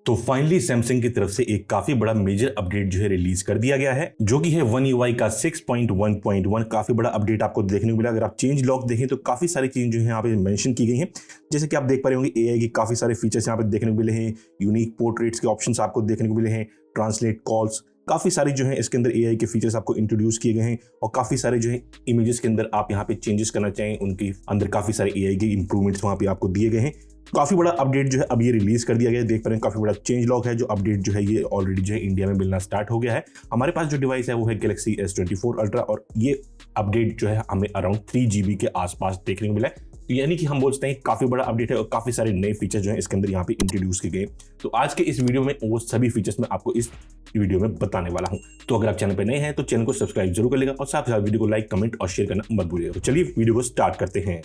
तो finally Samsung की तरफ से एक काफी बड़ा मेजर अपडेट जो है रिलीज कर दिया गया है, जो कि है वन यूआई का 6.1.1। काफी बड़ा अपडेट आपको देखने को मिला। अगर आप चेंज लॉग देखें तो काफी सारी चीजें जो है यहाँ पे मेंशन की गई हैं। जैसे कि आप देख पा रहे होंगे एआई के काफी सारे फीचर्स यहाँ पे देखने को मिले हैं, यूनिक पोर्ट्रेट्स के ऑप्शंस आपको देखने को मिले हैं, ट्रांसलेट कॉल्स, काफी सारी जो है इसके अंदर एआई के फीचर्स आपको इंट्रोड्यूस किए गए हैं। और काफी सारे जो है इमेजेस के अंदर आप यहाँ पे चेंजेस करना चाहें, उनके अंदर काफी सारे एआई के इंप्रूवमेंट्स वहाँ पे आपको दिए गए हैं। काफी बड़ा अपडेट जो है अब ये रिलीज कर दिया गया है। देख पा रहे हैं काफी बड़ा चेंज लॉग है। जो अपडेट जो है ये ऑलरेडी जो है इंडिया में मिलना स्टार्ट हो गया है। हमारे पास जो डिवाइस है वो है गैलेक्सी S24 अल्ट्रा और ये अपडेट जो है हमें अराउंड 3 GB के आसपास देखने को मिला है। तो यानी कि हम बोल सकते हैं काफी बड़ा अपडेट है और काफी सारे नए फीचर जो है इसके अंदर यहाँ पे इंट्रोड्यूस किए गए। तो आज के इस वीडियो में वो सभी फीचर्स मैं आपको इस वीडियो में बताने वाला हूं। तो अगर आप चैनल पर नए हैं तो चैनल को सब्सक्राइब जरूर कर लेगा और साथ ही साथ वीडियो को लाइक, कमेंट और शेयर करना मत भूलिएगा। तो चलिए वीडियो को स्टार्ट करते हैं।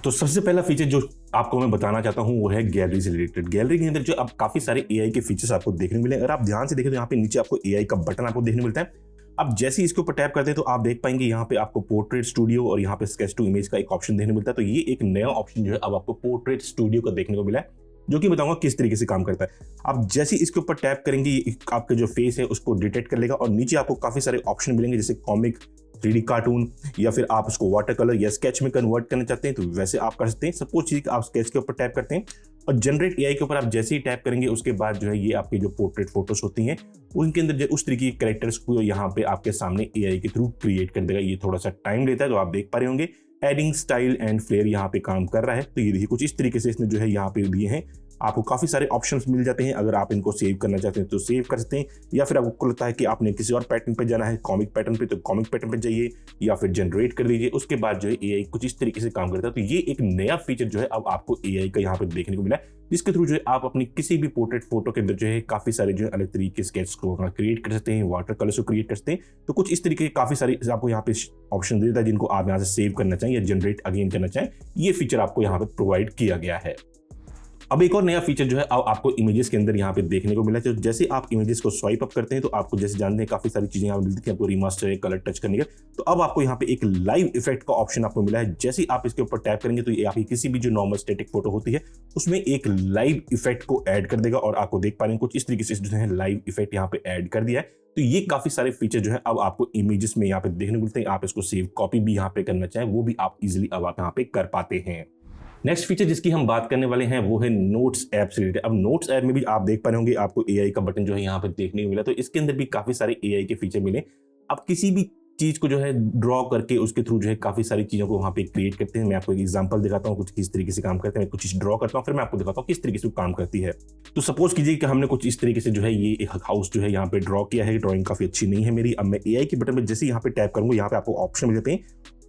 तो सबसे पहला फीचर जो आपको मैं बताना चाहता हूं वो है गैलरी से रिलेटेड। गैलरी के अंदर जो अब काफी सारे एआई के फीचर्स आपको देखने को मिले। अगर आप ध्यान से देखें तो यहाँ पे नीचे आपको एआई का बटन आपको देखने को मिलता है। अब जैसे ही इसके ऊपर टैप करते हैं तो आप देख पाएंगे यहाँ पे आपको पोर्ट्रेट स्टूडियो और यहाँ पे स्केच टू इमेज का एक ऑप्शन देखने को मिलता है। तो ये एक नया ऑप्शन जो है अब आपको पोर्ट्रेट स्टूडियो का देखने को मिला है, जो कि बताऊंगा किस तरीके से काम करता है। आप जैसे इसके ऊपर टैप करेंगे आपके जो फेस है उसको डिटेक्ट कर लेगा और नीचे आपको काफी सारे ऑप्शन मिलेंगे, जैसे कॉमिक, 3D कार्टून, या फिर आप उसको वाटर कलर या स्केच में कन्वर्ट करना चाहते हैं तो वैसे आप कर सकते हैं। सपोज चीज आप स्केच के ऊपर टैप करते हैं और जनरेट एआई के ऊपर आप जैसे ही टैप करेंगे उसके बाद जो है ये आपकी जो पोर्ट्रेट फोटोज होती हैं उनके अंदर उस तरीके के कैरेक्टर्स को यहाँ पे आपके सामने एआई के थ्रू क्रिएट कर देगा। ये थोड़ा सा टाइम लेता है, तो आप देख पा रहे होंगे एडिंग स्टाइल एंड फ्लेयर यहाँ पे काम कर रहा है। तो ये देखिए कुछ इस तरीके से इसने जो है यहाँ पे दिए हैं। आपको काफी सारे ऑप्शंस मिल जाते हैं। अगर आप इनको सेव करना चाहते हैं तो सेव कर सकते हैं, या फिर आपको लगता है कि आपने किसी और पैटर्न पे जाना है, कॉमिक पैटर्न पे, तो कॉमिक पैटर्न पे जाइए या फिर जनरेट कर दीजिए। उसके बाद जो है एआई कुछ इस तरीके से काम करता है। तो ये एक नया फीचर जो है अब आपको एआई का यहाँ पे देखने को मिला है, जिसके थ्रू जो है आप अपनी किसी भी पोर्ट्रेट फोटो के अंदर जो है काफी सारे जो है अलग तरीके के स्केच को क्रिएट कर सकते हैं, वाटर कलर्स को क्रिएट कर सकते हैं। तो कुछ इस तरीके के काफी सारे आपको यहाँ पे ऑप्शन देता है जिनको आप यहाँ से सेव करना चाहें या जनरेट अगेन करना चाहें। ये फीचर आपको यहाँ पे प्रोवाइड किया गया है। अब एक और नया फीचर जो है अब आपको इमेजेस के अंदर यहाँ पे देखने को मिला है। तो जैसे आप इमेजेस को स्वाइप अप करते हैं तो आपको जैसे जानते हैं काफी सारी चीजें यहाँ पे मिलती थी, आपको रिमास्टर है, कलर टच करने का। तो अब आपको यहाँ पे एक लाइव इफेक्ट का ऑप्शन आपको मिला है। जैसे ही आप इसके ऊपर टैप करेंगे तो ये आपकी किसी भी जो नॉर्मल स्टैटिक फोटो होती है उसमें एक लाइव इफेक्ट को ऐड कर देगा और आपको देख पा रहे हैं कुछ इस तरीके से जो है लाइव इफेक्ट यहाँ पे ऐड कर दिया है। तो ये काफी सारे फीचर जो है अब आपको इमेजेस में यहाँ पे देखने को मिलते हैं। आप इसको सेव कॉपी भी यहाँ पे करना चाहें वो भी आप इजिली अब आप यहाँ पे कर पाते हैं। नेक्स्ट फीचर जिसकी हम बात करने वाले हैं वो है नोट्स ऐप से रिलेटेड। अब नोट्स ऐप में भी आप देख पा रहे होंगे आपको एआई का बटन जो है यहाँ पे देखने को मिला। तो इसके अंदर भी काफी सारे एआई के फीचर मिले। आप किसी भी चीज को जो है ड्रॉ करके उसके थ्रू जो है काफी सारी चीजों को वहाँ पे क्रिएट करते हैं। मैं आपको एक एग्जांपल दिखाता हूँ कुछ किस तरीके से काम करते हैं। मैं कुछ चीज ड्रॉ करता हूँ फिर मैं आपको दिखाता हूँ किस तरीके से काम करती है। तो सपोज कीजिए कि हमने कुछ इस तरीके से जो है ये एक हाउस जो है यहाँ पे ड्रॉ किया है। ड्रॉइंग काफी अच्छी नहीं है मेरी। अब मैं एआई के बटन पर जैसे यहाँ पे टैप करूंगा यहाँ पे आपको ऑप्शन मिल जाते हैं,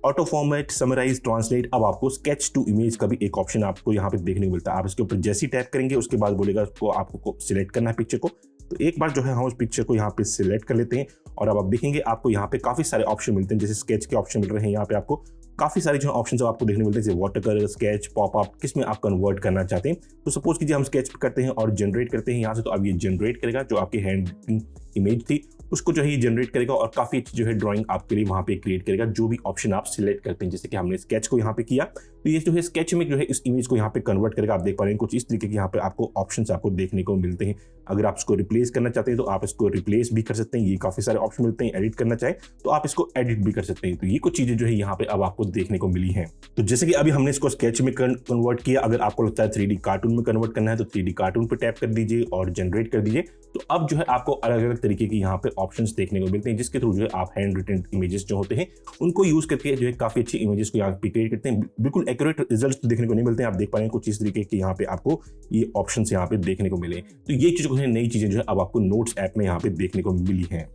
ऑटो फॉर्मेट, समराइज, ट्रांसलेट। अब आपको स्केच टू इमेज का भी एक ऑप्शन आपको यहाँ पे देखने को मिलता है। आप इसके ऊपर जैसे ही टैप करेंगे उसके बाद बोलेगा उसको आपको सिलेक्ट करना है पिक्चर को। तो एक बार जो है हम उस पिक्चर को यहाँ पे सिलेक्ट कर लेते हैं और अब आप देखेंगे आपको यहाँ पे काफी सारे ऑप्शन मिलते हैं। जैसे स्केच के ऑप्शन मिल रहे हैं, यहाँ पे आपको काफी सारे जो ऑप्शन आपको देखने को मिलते हैं, जैसे water colour, sketch, pop up, किस में आप कन्वर्ट करना चाहते हैं। तो सपोज कीजिए हम स्केच करते हैं और जनरेट करते हैं यहाँ से। तो अब ये जनरेट करेगा जो आपकी हैंड इमेज थी उसको जो है ये जनरेट करेगा और काफी अच्छी जो है ड्राइंग आपके लिए वहां पे क्रिएट करेगा, जो भी ऑप्शन आप सिलेक्ट करते हैं। जैसे कि हमने स्केच को यहाँ पे किया तो ये जो है स्केच में जो है इस इमेज को यहाँ पे कन्वर्ट करेगा। आप देख पा रहे हैं कुछ इस तरीके के यहाँ पे आपको ऑप्शंस आपको देखने को मिलते हैं। अगर आप इसको रिप्लेस करना चाहते हैं तो आप इसको रिप्लेस भी कर सकते हैं। ये काफी सारे ऑप्शन मिलते हैं। एडिट करना चाहे तो आप इसको एडिट भी कर सकते हैं। तो ये कुछ चीजें जो है यहाँ पे अब आपको देखने को मिली है। तो जैसे कि अभी हमने इसको स्केच में कन्वर्ट किया, अगर आपको लगता है 3D कार्टून में कन्वर्ट करना है तो 3D कार्टून पे टैप कर दीजिए और जनरेट कर दीजिए। तो अब जो है आपको अलग अलग तरीके की यहाँ पे ऑप्शंस देखने को मिलते हैं, जिसके थ्रू जो है आप हैंड रिटन इमेजेस जो होते हैं उनको यूज करके जो है काफी अच्छी इमेजेस को यहाँ पे क्रिएट करते हैं। बिल्कुल एक्यूरेट रिजल्ट्स देखने को नहीं मिलते हैं। आप देख पा रहे हैं कुछ इस तरीके के यहाँ पे आपको ये ऑप्शंस यहाँ पे देखने को मिले। तो ये चीजों को नई चीजें जो है अब आपको नोट्स ऐप में यहाँ पे देखने को मिली है।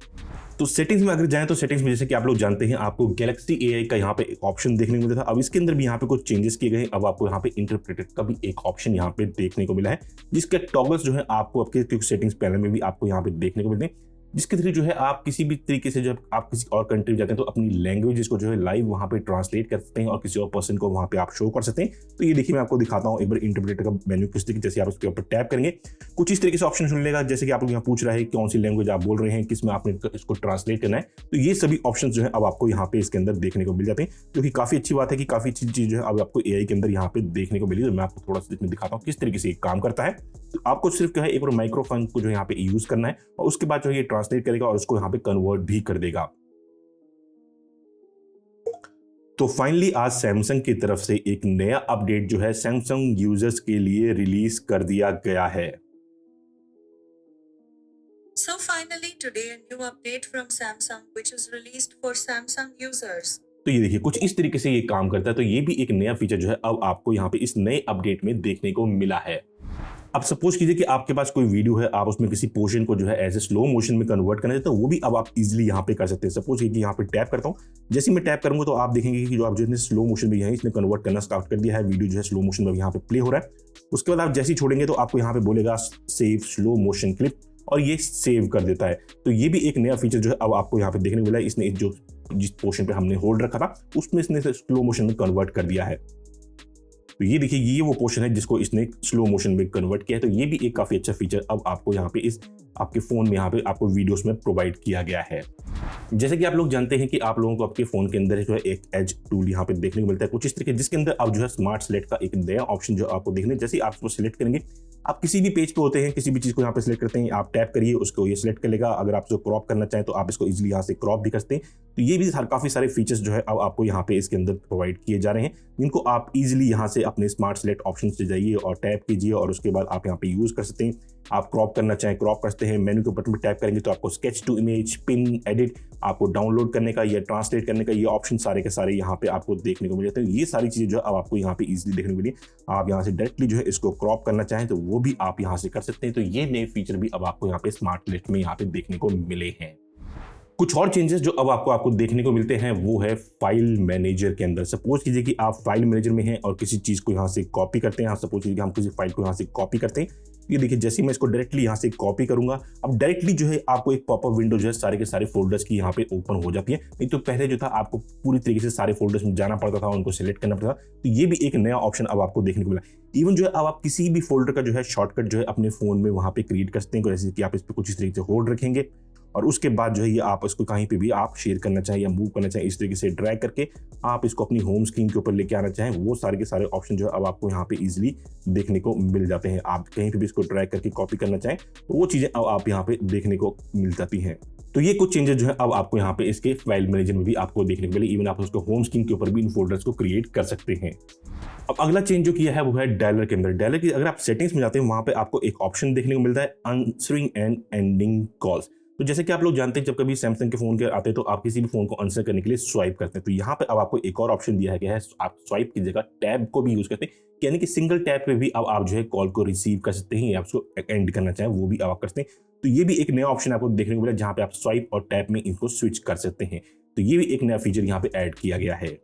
तो सेटिंग्स में अगर जाएं तो सेटिंग्स में जैसे कि आप लोग जानते हैं आपको गैलेक्सी एआई का यहाँ पे एक ऑप्शन देखने को मिलता था। अब इसके अंदर भी यहाँ पे कुछ चेंजेस किए गए। अब आपको यहाँ पे इंटरप्रेटर का भी एक ऑप्शन यहाँ पे देखने को मिला है, जिसके टॉगल्स जो है आपको आपके सेटिंग्स पैनल में भी आपको यहाँ पे देखने को मिलते हैं। जिसके थ्रू जो है आप किसी भी तरीके से जब आप किसी और कंट्री में जाते हैं तो अपनी लैंग्वेजेस को जो है लाइव वहाँ पे ट्रांसलेट कर सकते हैं और किसी और पर्सन को वहाँ पे आप शो कर सकते हैं। तो ये देखिए मैं आपको दिखाता हूँ एक बार इंटरप्रेटर का मेन्यू किस तरीके, जैसे आप उसके ऊपर टैप करेंगे कुछ इस तरीके से ऑप्शन मिलेगा, जैसे कि आप लोग यहाँ पूछ रहा है कौन सी लैंग्वेज आप बोल रहे हैं, किस में आपने इसको ट्रांसलेट करना है। तो ये सभी ऑप्शन जो है अब आपको यहाँ पे इसके अंदर देखने को मिल जाते हैं, जो कि काफी अच्छी बात है कि काफी अच्छी चीज जो है अब आपको एआई के अंदर यहाँ पे देखने को मिली। तो मैं आपको थोड़ा सा इसमें दिखाता हूँ किस तरीके से ये काम करता है। तो आपको सिर्फ क्या है एक माइक्रोफोन को जो यहाँ पे यूज करना है और उसके बाद जो ये ट्रांसलेट करेगा और उसको यहाँ पे कन्वर्ट भी कर देगा। तो फाइनली आज सैमसंग की तरफ से एक नया अपडेट जो है सैमसंग यूजर्स के लिए रिलीज कर दिया गया है। So finally today a new update from Samsung which is released for Samsung users. तो ये देखिए कुछ इस तरीके से ये काम करता है। तो ये भी एक नया फीचर जो है अब आपको यहाँ पे इस नए अपडेट में देखने को मिला है। अब सपोज कीजिए कि आपके पास कोई वीडियो है, आप उसमें किसी पोर्शन को जो है एज ए स्लो मोशन में कन्वर्ट करना चाहते हैं, तो वो भी अब आप इजीली यहाँ पे कर सकते हैं। सपोज कि यहाँ पे टैप करता हूँ, जैसे मैं टैप करूंगा तो आप देखेंगे कि जो आप जो स्लो मोशन में है इसने कन्वर्ट करना स्टार्ट कर दिया है, वीडियो जो है स्लो मोशन में यहाँ पे प्ले हो रहा है। उसके बाद आप जैसे ही छोड़ेंगे तो आपको यहाँ पे बोलेगा सेव स्लो मोशन क्लिप और ये सेव कर देता है। तो ये भी एक नया फीचर जो है अब आपको यहाँ पे देखने को मिला है। इसने जो जिस पोर्शन पे हमने होल्ड रखा था उसमें इसने स्लो मोशन में कन्वर्ट कर दिया है। तो ये देखिए ये वो पोर्शन है जिसको इसने स्लो मोशन में कन्वर्ट किया है। तो ये भी एक काफी अच्छा फीचर अब आपको यहाँ पे इस आपके फोन में यहाँ पे आपको वीडियोस में प्रोवाइड किया गया है। जैसे कि आप लोग जानते हैं कि आप लोगों को आपके फोन के अंदर जो है एक एज टूल यहाँ पे देखने को मिलता है कुछ इस तरीके, जिसके अंदर अब जो है स्मार्ट सेलेक्ट का एक नया ऑप्शन जो आपको देखने, जैसे ही आप उसको सिलेक्ट करेंगे आप किसी भी पेज पे होते हैं, किसी भी चीज को यहाँ पे सिलेक्ट करते हैं, आप टैप करिए उसको ये सिलेक्ट कर लेगा। अगर आप इसको क्रॉप करना चाहें तो आप इसको इजीली यहाँ से क्रॉप भी कर सकते हैं। तो ये भी काफी सारे फीचर्स जो है अब आपको यहाँ पे इसके अंदर प्रोवाइड किए जा रहे हैं, जिनको आप इजीली यहाँ से अपने स्मार्ट सेलेक्ट ऑप्शन से जाइए और टैप कीजिए और उसके बाद आप यहाँ पे यूज कर सकते हैं। आप क्रॉप करना चाहें क्रॉप कर सकते हैं। मेन्यू के बटन पर टैप करेंगे तो आपको sketch to image, pin, edit, आपको डाउनलोड करने का या ट्रांसलेट करने का ये ऑप्शन सारे के सारे यहाँ पे आपको देखने को मिल जाते हैं। ये सारी चीजें जो अब आपको यहाँ पे इजीली देखने को मिली। आप यहाँ से डायरेक्टली जो है इसको क्रॉप करना चाहें तो वो भी आप यहाँ से कर सकते हैं। तो ये नए फीचर भी अब आपको यहाँ पे स्मार्ट लिस्ट में यहाँ पे देखने को मिले हैं। कुछ और चेंजेस जो अब आपको देखने को मिलते हैं वो है फाइल मैनेजर के अंदर। सपोज कीजिए कि आप फाइल मैनेजर में हैं और किसी चीज को यहाँ से कॉपी करते हैं। सपोज कीजिए कि हम किसी फाइल को यहाँ से कॉपी करते हैं। ये देखिए जैसे मैं इसको डायरेक्टली यहाँ से कॉपी करूंगा, अब डायरेक्टली जो है आपको एक पॉपअप विंडो जो है सारे के सारे फोल्डर्स की यहाँ पे ओपन हो जाती है। नहीं तो पहले जो था आपको पूरी तरीके से सारे फोल्डर्स में जाना पड़ता था, उनको सिलेक्ट करना पड़ता था। तो ये भी एक नया ऑप्शन अब आपको देखने को मिला। इवन जो है अब आप किसी भी फोल्डर का जो है शॉर्टकट जो है अपने फोन में वहां पे क्रिएट कर सकते हैं, जैसे कि आप इस पर कुछ इस तरीके से होल्ड रखेंगे और उसके बाद जो है ये आप इसको कहीं पे भी आप शेयर करना चाहें या मूव करना चाहें, इस तरीके से ड्रैग करके आप इसको अपनी होम स्क्रीन के ऊपर लेके आना चाहें, वो सारे के सारे ऑप्शन जो है अब आपको यहाँ पे इजीली देखने को मिल जाते हैं। आप कहीं पे भी इसको ड्रैग करके कॉपी करना चाहें तो वो चीजें अब आप यहाँ पे देखने को मिल जाती हैं। तो ये कुछ चेंजेस जो है अब आपको यहाँ पे इसके फाइल मैनेजर में भी आपको देखने को मिले। इवन आप उसको होम स्क्रीन के ऊपर भी इन फोल्डर्स को क्रिएट कर सकते हैं। अब अगला चेंज जो किया है वो है डायलर के अंदर। डायलर की अगर आप सेटिंग्स में जाते हैं वहां पे आपको एक ऑप्शन देखने को मिलता है आंसरिंग एंड एंडिंग कॉल्स। तो जैसे कि आप लोग जानते हैं जब कभी सैमसंग के फोन के आते हैं तो आप किसी भी फोन को आंसर करने के लिए स्वाइप करते हैं। तो यहाँ पे अब आपको एक और ऑप्शन दिया है कि है आप स्वाइप की जगह टैब को भी यूज करते हैं, यानी कि सिंगल टैप पे भी अब आप जो है कॉल को रिसीव कर सकते हैं या उसको एंड करना चाहें वो भी अब आप कर सकते हैं। तो ये भी एक नया ऑप्शन आपको देखने को मिला जहाँ पे आप स्वाइप और टैप में इनको स्विच कर सकते हैं। तो ये भी एक नया फीचर यहाँ पे ऐड किया गया है।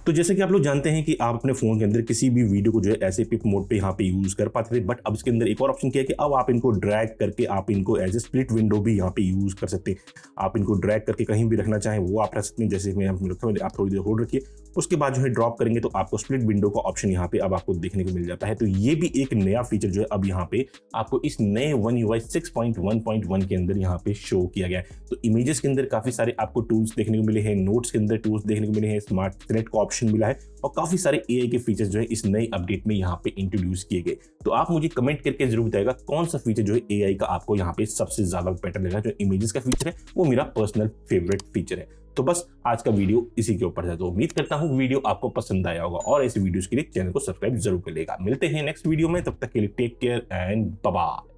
तो जैसे कि आप लोग जानते हैं कि आप अपने फोन के अंदर किसी भी वीडियो को जो है ऐसे पिप मोड पे यहाँ पे यूज कर पाते थे, बट अब इसके अंदर एक और ऑप्शन किया है कि अब आप इनको ड्रैग करके आप इनको एज ए स्प्लिट विंडो भी यहाँ पे यूज कर सकते हैं। आप इनको ड्रैग करके कहीं भी रखना चाहें वो आप रख सकते हैं। जैसे मैं रखा हूं, आप थोड़ी देर होल्ड रखिए, उसके बाद जो है ड्रॉप करेंगे तो आपको स्प्लिट विंडो का ऑप्शन यहाँ पे अब आपको देखने को मिल जाता है। तो ये भी एक नया फीचर जो है अब यहाँ पे आपको इस नए One UI 6.1.1 के अंदर यहाँ पे शो किया गया है। तो इमेजेस के अंदर काफी सारे आपको टूल्स देखने को मिले हैं, नोट्स के अंदर टूल्स देखने को मिले हैं, स्मार्ट सेलेक्ट का ऑप्शन मिला है और काफी सारे एआई के फीचर्स जो है इस नई अपडेट में यहाँ पे इंट्रोड्यूस किए गए। तो आप मुझे कमेंट करके जरूर बताएगा कौन सा फीचर जो है एआई का आपको यहाँ पे सबसे ज्यादा बेटर लगा। जो इमेजेस का फीचर है वो मेरा पर्सनल फेवरेट फीचर है। तो बस आज का वीडियो इसी के ऊपर है। तो उम्मीद करता हूँ वीडियो आपको पसंद आया होगा और ऐसे वीडियोस के लिए चैनल को सब्सक्राइब जरूर करिएगा। मिलते हैं नेक्स्ट वीडियो में, तब तक के लिए take care and bye bye.